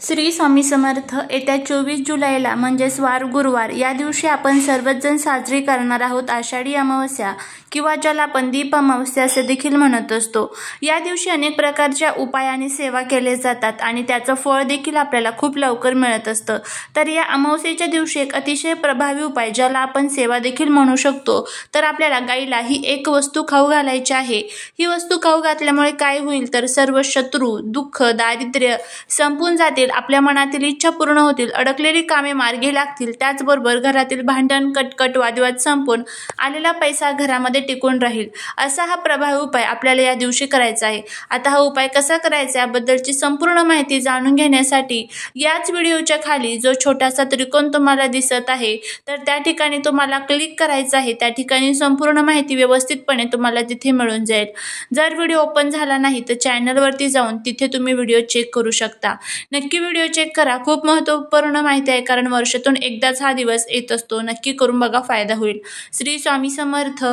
श्री स्वामी समर्थ। येत्या 24 जुलैला म्हणजेच वार गुरुवार या दिवशी आपण सर्वच जण साजरी करणार आहोत आषाढी अमावस्या किंवा ज्याला आपण दीप अमावस्या असे देखील म्हणत असतो। या दिवशी अनेक प्रकारच्या उपाय आणि सेवा केले जातात आणि त्याचं फळ देखील आपल्याला खूप लवकर मिळत असतं। तर या अमावस्येच्या दिवशी एक अतिशय प्रभावी उपाय ज्याला आपण सेवा देखील म्हणू शकतो, तर आपल्याला गाईला ही एक वस्तू खाऊ घालायची आहे। ही वस्तू खाऊ घातल्यामुळे काय होईल तर सर्व शत्रू, दुःख, दारिद्र्य संपून जातील, आपल्या मनातील इच्छा पूर्ण होतील, अडकलेली कामे मार्गी लागतील, त्याचबरोबर घरातील भांडण, कटकट, वादविवाद संपून आलेला पैसा घरामध्ये टिकून राहील। असा हा प्रभावी उपाय आपल्याला या दिवशी करायचा आहे। आता हा उपाय कसा करायचा याबद्दलची संपूर्ण माहिती जाणून घेण्यासाठी याच व्हिडिओच्या खाली जो छोटासा त्रिकोण तुम्हाला दिसत आहे तर त्या ठिकाणी तुम्हाला क्लिक करायचं आहे। त्या ठिकाणी संपूर्ण माहिती व्यवस्थितपणे तुम्हाला तिथे मिळून जाईल। जर व्हिडिओ ओपन झाला नाही तर चॅनलवरती जाऊन तिथे तुम्ही व्हिडिओ चेक करू शकता। नक्की व्हिडिओ चेक करा, खूप महत्त्वपूर्ण माहिती आहे, कारण वर्षातून एकदाच हा दिवस येत असतो। नक्की करून बघा, फायदा होईल। श्री स्वामी समर्थ।